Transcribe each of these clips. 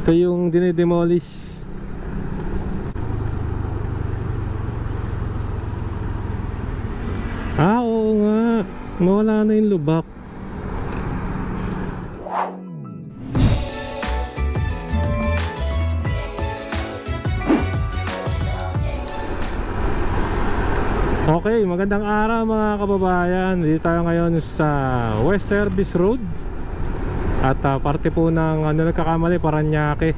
Ito yung dinidemolish. Oo nga, nawala na yung lubak. Okay, magandang araw mga kababayan. Dito tayo ngayon sa West Service Road. At parte po ng nagkakamali, Paranaque.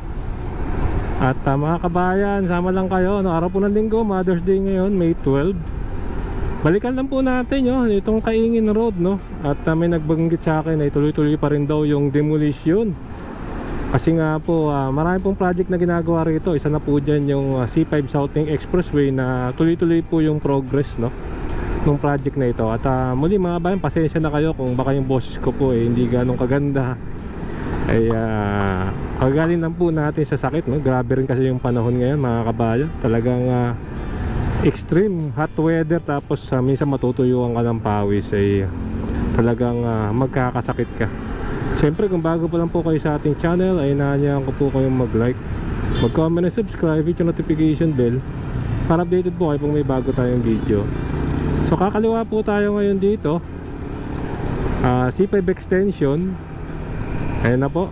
At mga kabayan, sama lang kayo, araw po ng linggo, Mother's Day ngayon, May 12. Balikan lang po natin itong Kaingin Road, At may nagbanggit sa akin ay tuloy-tuloy pa rin daw yung demolition. Kasi nga po, marami pong project na ginagawa rito. Isa na po dyan yung C5 Southing Expressway na tuloy-tuloy po yung progress, nung project na ito. At muli mga bayan, pasensya na kayo kung baka yung boses ko po hindi ganong kaganda. Ay kagaling lang po natin sa sakit, Grabe rin kasi yung panahon ngayon mga kabayan. Talagang extreme hot weather, tapos minsan matutuyuan ka ng pawis, ay talagang magkakasakit ka. Siyempre kung bago pa lang po kayo sa ating channel, ay inaanyahan ko po kayong mag-like, mag-comment and subscribe, hit yung notification bell para updated po kayo kung may bago tayong video. So kakaliwa po tayo ngayon dito, C5 extension. Ayan na po,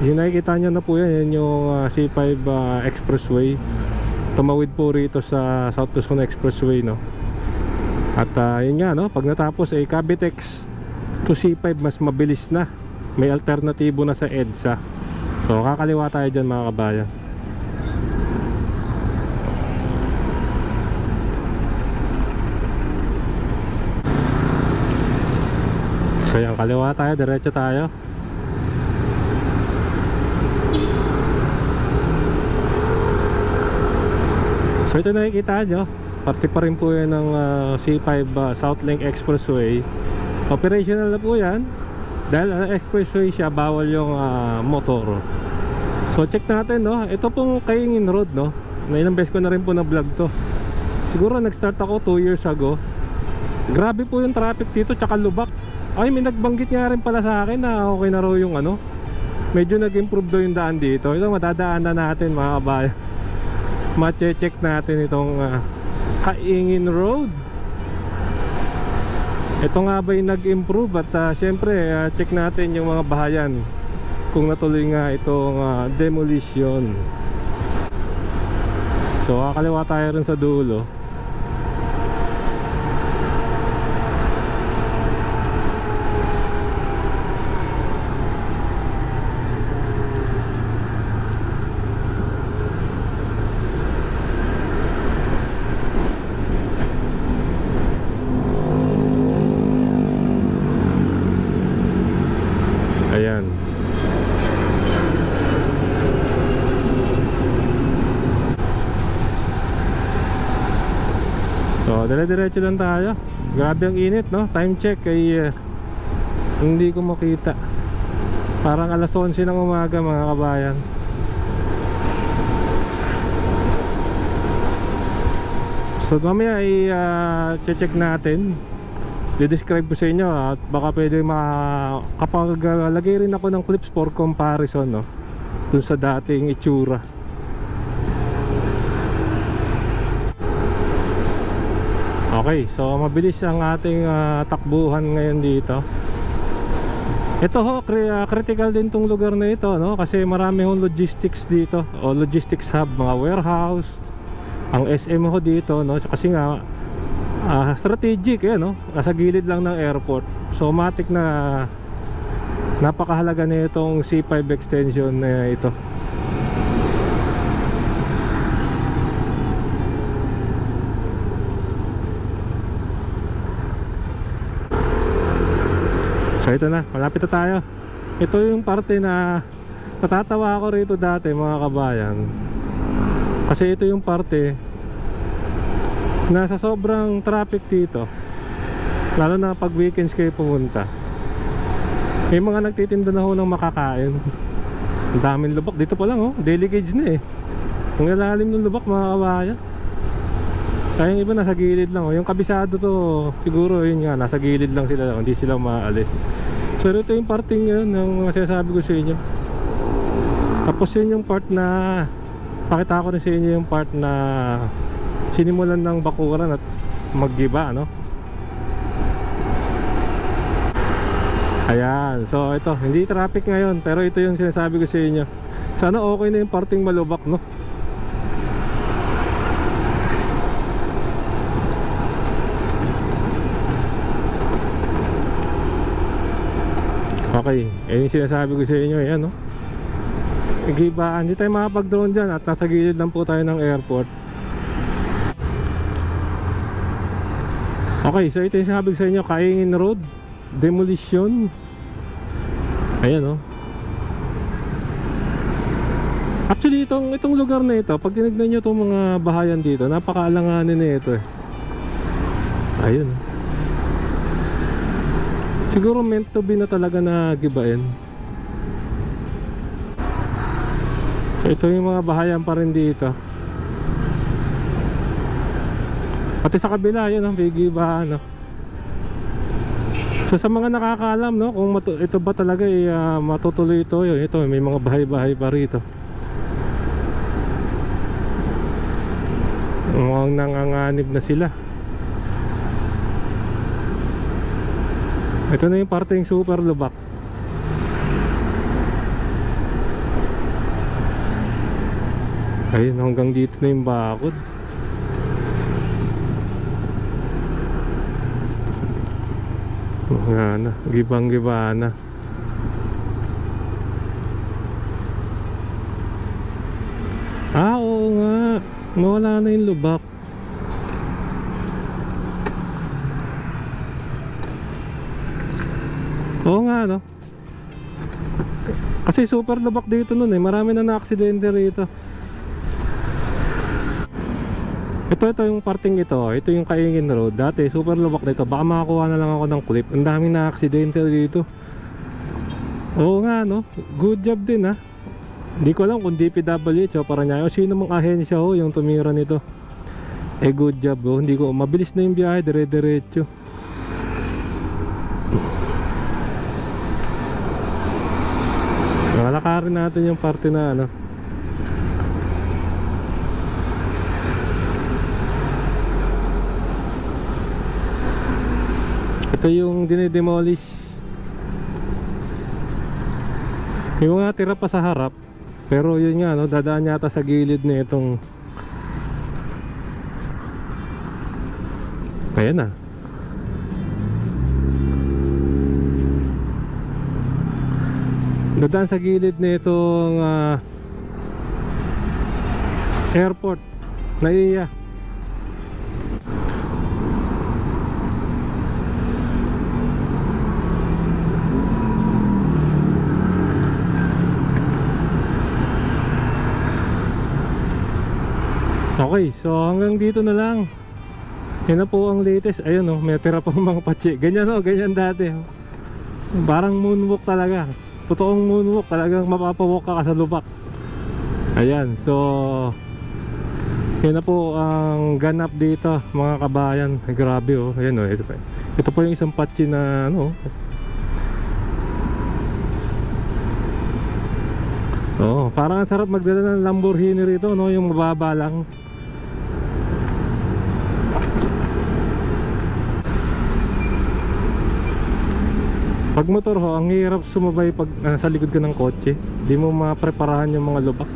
yung nakikita nyo na po yan yung C5 expressway. Tumawid po rito sa South Luzon Expressway, At yun nga, pag natapos ay Cavitex to C5, mas mabilis na. May alternatibo na sa EDSA. So kakaliwa tayo dyan mga kabayan. So yan, kaliwa tayo, diretso tayo. So ito nakikita nyo, parte pa rin po yan ng C5 Southlink Expressway. Operational na po yan. Dahil expressway siya, bawal yung motor. So check natin, ito pong Kaingin Road, na ilang beses ko na rin po na vlog to. Siguro nag-start ako 2 years ago. Grabe po yung traffic dito, tsaka lubak. Ay, may nagbanggit nga rin pala sa akin na okay na raw yung medyo nag-improve daw yung daan dito. Ito madadaanan natin mga kabayan. Ma-check natin itong Kaingin Road. Ito nga ba yung nag-improve? At syempre check natin yung mga bahayan kung natuloy nga itong demolition. So kakaliwa tayo rin sa dulo. Ayan. So dire-diretso lang tayo. Grabe ang init, Time check ay hindi ko makita. Parang alas 11 ng umaga mga kabayan. So mamaya ay check natin, i-describe ko sa inyo at baka pwede kapag lagay rin ako ng clips for comparison, dun sa dating itsura. Okay, so mabilis ang ating takbuhan ngayon dito. Ito critical din tong lugar na ito, kasi marami hong logistics dito, o logistics hub, mga warehouse, ang SM ho dito, kasi nga strategic, nasa gilid lang ng airport. So matik na napakahalaga na itong C5 extension na ito. So ito na, malapit na tayo. Ito yung parte na natatawa ako rito dati mga kabayan. Kasi ito yung parte na sa sobrang traffic dito, lalo na pag weekends kayo pumunta, may mga nagtitinda na ho ng makakain. Ang daming lubak dito pa lang, daily gauge na ang ilalim ng lubak mga kabayan. Kaya yung iba nasa gilid lang, yung kabisado to siguro yun nga, nasa gilid lang sila, hindi sila maalis. So ito yung parting yun ng sinasabi ko sa inyo. Tapos yun yung part na pakita ko rin sa inyo yung part na sinimulan ng bakuran at maggiba, no? Ayan, so ito, hindi traffic ngayon, pero ito yung sinasabi ko sa inyo. Sana okay na yung parting malubak, no? Okay, yung sinasabi ko sa inyo, ayan, no? Nagibaan, hindi tayo makapag-drone dyan at nasa gilid lang po tayo ng airport. Okay, so ito yung sinasabi ko sa inyo, Kaingin Road demolition. Ayan, oh. Actually itong lugar na ito, pag tinignan nyo itong mga bahayan dito, napakaalanganin na ito eh. Ayun. Siguro meant to be na talaga na gibain. So ito yung mga bahayan pa rin dito. Pati sa kabila, yun ang gibahan, no? So sa mga nakakaalam, no, kung ito ba talaga matutuloy ito, yun, ito may mga bahay-bahay pa rito. Mukhang nanganganib na sila. Ito na yung parteng super lubak. Ayun, hanggang dito na yung bakod. Nga na, gibang-giba na. Oo nga, nawala na yung lubak. Oo nga, no? Kasi super lubak dito nun eh. Marami na na-aksidente rito. Ito yung parting ito. Ito yung Kaingin Road. Dati super lubak dito. Baka makakuha na lang ako ng clip. Ang daming na-aksidente dito. Oo nga, no? Good job din, ha? Hindi ko alam kung DPWH o Parañaque o sino mang ahensya ho yung tumira nito. Good job, ho. Hindi ko, mabilis na yung biyahe. Dire-diretso. Lalakarin natin yung parte na ano. Ito yung dinidemolish. Yung nga tira pa sa harap. Pero yun nga, no, dadaan yata sa gilid na itong. Ayan na. Dadaan sa gilid na itong airport na iya. Okay, so hanggang dito na lang. Yan na po ang latest. Ayun, oh, may tira pang mga patsi. Ganyan, oh, ganyan dati, oh. Parang moonwalk talaga. Totoong moonwalk, talagang mapapawalk ka sa lubak. Ayan, so yan na po ang ganap dito, mga kabayan. Ay, grabe, oh. Ayan, oh, ito po yung isang patsi na ano. Oh, parang ang sarap magdala ng Lamborghini rito, no, yung mababa lang. Pag motor ho, ang hirap sumabay pag sa likod ka ng kotse. Di mo mapreparahan yung mga lubak.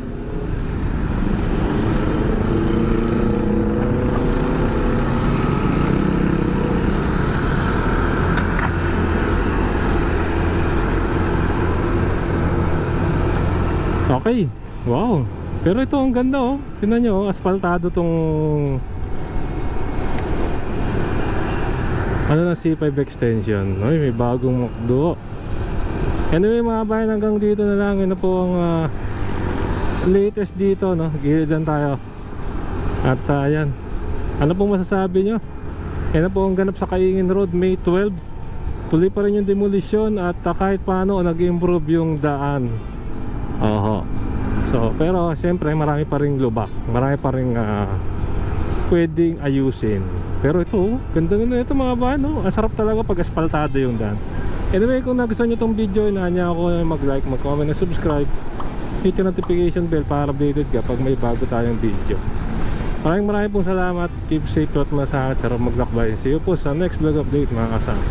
Okay, wow. Pero ito ang ganda, oh. Tingnan nyo, oh, asfaltado tong ano na C5 extension. Ay, may bagong McDo. Anyway mga bayan, hanggang dito na lang. Yun na po ang latest dito, no? Gilid lang tayo. At ayan, ano pong masasabi nyo? Yan na po ang ganap sa Kaingin Road, May 12. Tuloy pa rin yung demolition. At kahit paano nag-improve yung daan. Oho. So, pero siyempre marami pa ring lubak. Marami pa ring pwedeng ayusin. Pero ito, ganda na ito mga bahan, no? Ang sarap talaga pag asfaltado yung daan. Anyway, kung nagustuhan nyo itong video, inaanya ako mag-like, mag-comment, and subscribe. hit yung notification bell para updated ka pag may bago tayong video. Maraming pong salamat. Keep safe at masahat. Sarap maglakbay. See you po sa next vlog update mga kasama.